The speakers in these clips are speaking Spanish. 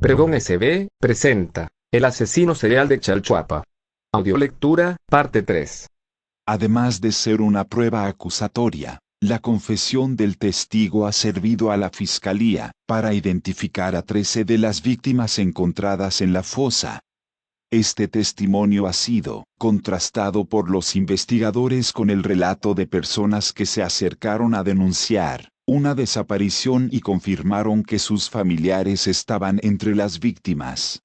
Pregón SB, presenta El asesino serial de Chalchuapa. Audiolectura, parte 3. Además de ser una prueba acusatoria, la confesión del testigo ha servido a la Fiscalía para identificar a 13 de las víctimas encontradas en la fosa. Este testimonio ha sido contrastado por los investigadores con el relato de personas que se acercaron a denunciar una desaparición y confirmaron que sus familiares estaban entre las víctimas.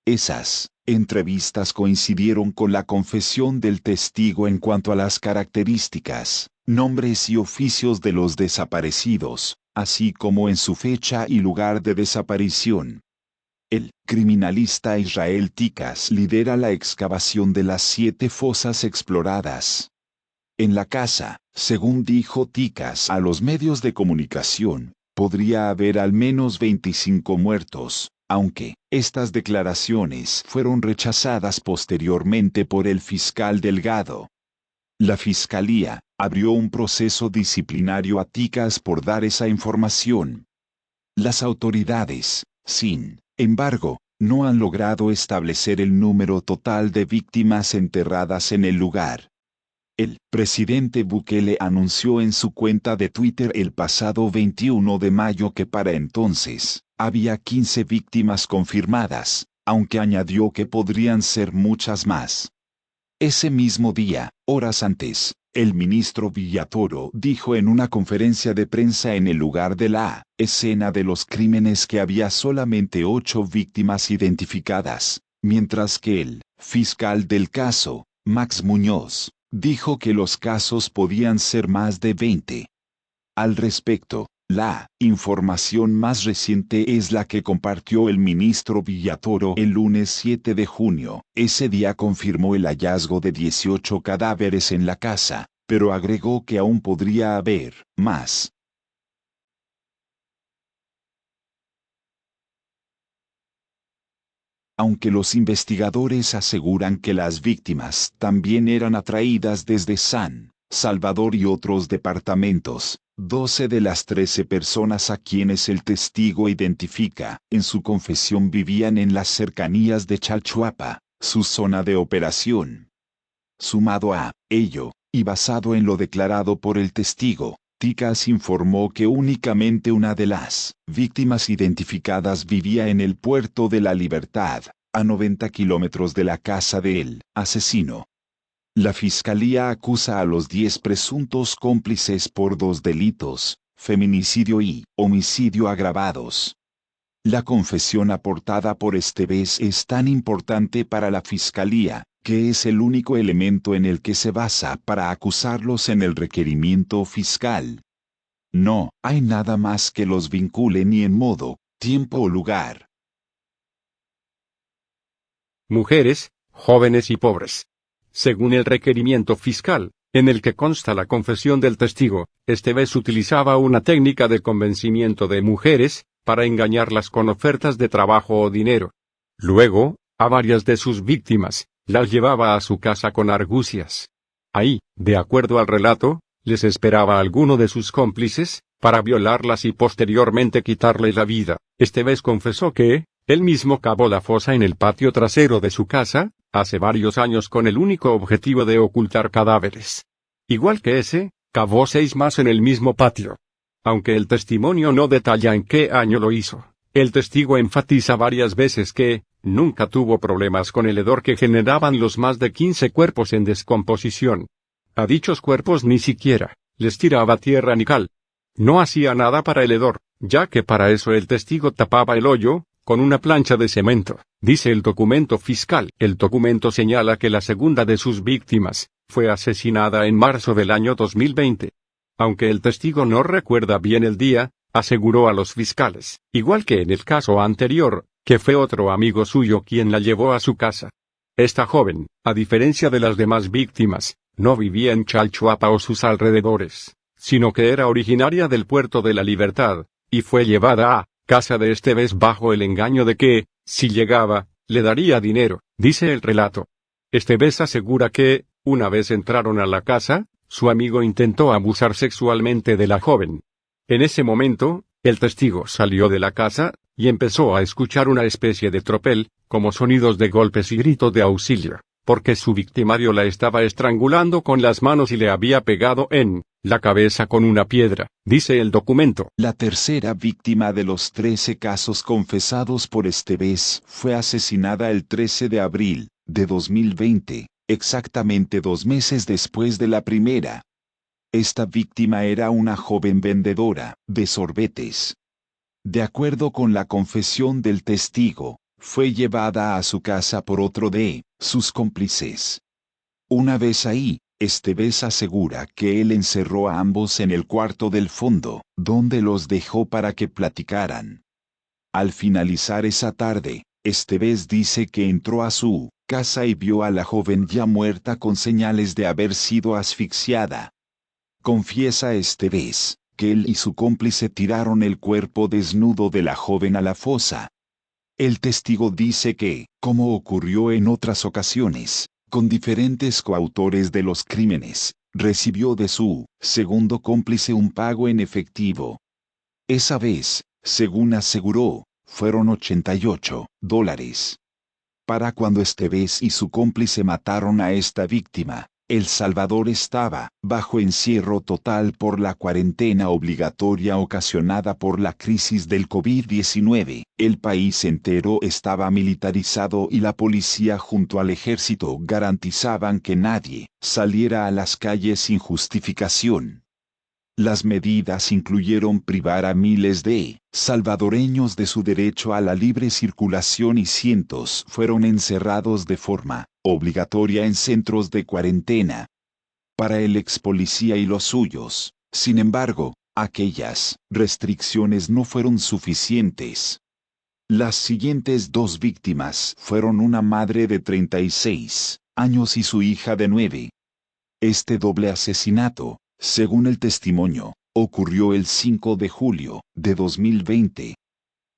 Esas entrevistas coincidieron con la confesión del testigo en cuanto a las características, nombres y oficios de los desaparecidos, así como en su fecha y lugar de desaparición. El criminalista Israel Ticas lidera la excavación de las 7 fosas exploradas. En la casa, según dijo Ticas a los medios de comunicación, podría haber al menos 25 muertos, aunque estas declaraciones fueron rechazadas posteriormente por el fiscal Delgado. La Fiscalía abrió un proceso disciplinario a Ticas por dar esa información. Las autoridades, sin embargo, no han logrado establecer el número total de víctimas enterradas en el lugar. El presidente Bukele anunció en su cuenta de Twitter el pasado 21 de mayo que para entonces había 15 víctimas confirmadas, aunque añadió que podrían ser muchas más. Ese mismo día, horas antes, el ministro Villatoro dijo en una conferencia de prensa en el lugar de la escena de los crímenes que había solamente 8 víctimas identificadas, mientras que el fiscal del caso, Max Muñoz, dijo que los casos podían ser más de 20. Al respecto, la información más reciente es la que compartió el ministro Villatoro el lunes 7 de junio. Ese día confirmó el hallazgo de 18 cadáveres en la casa, pero agregó que aún podría haber más. Aunque los investigadores aseguran que las víctimas también eran atraídas desde San Salvador y otros departamentos, 12 de las 13 personas a quienes el testigo identifica en su confesión vivían en las cercanías de Chalchuapa, su zona de operación. Sumado a ello, y basado en lo declarado por el testigo, Ticas informó que únicamente una de las víctimas identificadas vivía en el Puerto de la Libertad, a 90 kilómetros de la casa del asesino. La Fiscalía acusa a los 10 presuntos cómplices por 2 delitos, feminicidio y homicidio agravados. La confesión aportada por Esteves es tan importante para la Fiscalía, que es el único elemento en el que se basa para acusarlos en el requerimiento fiscal. No hay nada más que los vincule ni en modo, tiempo o lugar. Mujeres, jóvenes y pobres. Según el requerimiento fiscal, en el que consta la confesión del testigo, Esteves utilizaba una técnica de convencimiento de mujeres, para engañarlas con ofertas de trabajo o dinero. Luego, a varias de sus víctimas, las llevaba a su casa con argucias. Ahí, de acuerdo al relato, les esperaba alguno de sus cómplices, para violarlas y posteriormente quitarles la vida. Esteves confesó que él mismo cavó la fosa en el patio trasero de su casa, hace varios años con el único objetivo de ocultar cadáveres. Igual que ese, cavó 6 más en el mismo patio. Aunque el testimonio no detalla en qué año lo hizo, el testigo enfatiza varias veces que nunca tuvo problemas con el hedor que generaban los más de 15 cuerpos en descomposición. A dichos cuerpos ni siquiera les tiraba tierra ni cal. No hacía nada para el hedor, ya que para eso el testigo tapaba el hoyo con una plancha de cemento, dice el documento fiscal. El documento señala que la segunda de sus víctimas fue asesinada en marzo del año 2020. Aunque el testigo no recuerda bien el día, aseguró a los fiscales, igual que en el caso anterior, que fue otro amigo suyo quien la llevó a su casa. Esta joven, a diferencia de las demás víctimas, no vivía en Chalchuapa o sus alrededores, sino que era originaria del Puerto de la Libertad, y fue llevada a casa de Esteves bajo el engaño de que, si llegaba, le daría dinero, dice el relato. Esteves asegura que, una vez entraron a la casa, su amigo intentó abusar sexualmente de la joven. En ese momento, el testigo salió de la casa, y empezó a escuchar una especie de tropel, como sonidos de golpes y gritos de auxilio, porque su victimario la estaba estrangulando con las manos y le había pegado en la cabeza con una piedra, dice el documento. La tercera víctima de los 13 casos confesados por Esteves fue asesinada el 13 de abril de 2020, exactamente 2 meses después de la primera. Esta víctima era una joven vendedora de sorbetes. De acuerdo con la confesión del testigo, fue llevada a su casa por otro de sus cómplices. Una vez ahí, Esteves asegura que él encerró a ambos en el cuarto del fondo, donde los dejó para que platicaran. Al finalizar esa tarde, Esteves dice que entró a su casa y vio a la joven ya muerta con señales de haber sido asfixiada. Confiesa Esteves que él y su cómplice tiraron el cuerpo desnudo de la joven a la fosa. El testigo dice que, como ocurrió en otras ocasiones, con diferentes coautores de los crímenes, recibió de su segundo cómplice un pago en efectivo. Esa vez, según aseguró, fueron $88. Para cuando Esteves y su cómplice mataron a esta víctima, El Salvador estaba bajo encierro total por la cuarentena obligatoria ocasionada por la crisis del COVID-19. El país entero estaba militarizado y la policía junto al ejército garantizaban que nadie saliera a las calles sin justificación. Las medidas incluyeron privar a miles de salvadoreños de su derecho a la libre circulación y cientos fueron encerrados de forma obligatoria en centros de cuarentena. Para el ex policía y los suyos, sin embargo, aquellas restricciones no fueron suficientes. Las siguientes 2 víctimas fueron una madre de 36 años y su hija de 9. Este doble asesinato, según el testimonio, ocurrió el 5 de julio de 2020.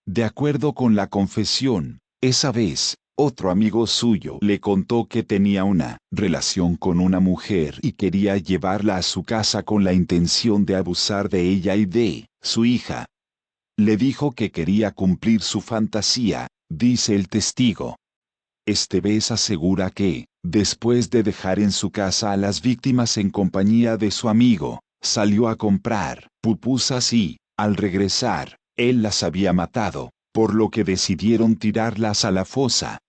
De acuerdo con la confesión, esa vez, otro amigo suyo le contó que tenía una relación con una mujer y quería llevarla a su casa con la intención de abusar de ella y de su hija. Le dijo que quería cumplir su fantasía, dice el testigo. Esteves asegura que, después de dejar en su casa a las víctimas en compañía de su amigo, salió a comprar pupusas y, al regresar, él las había matado, por lo que decidieron tirarlas a la fosa.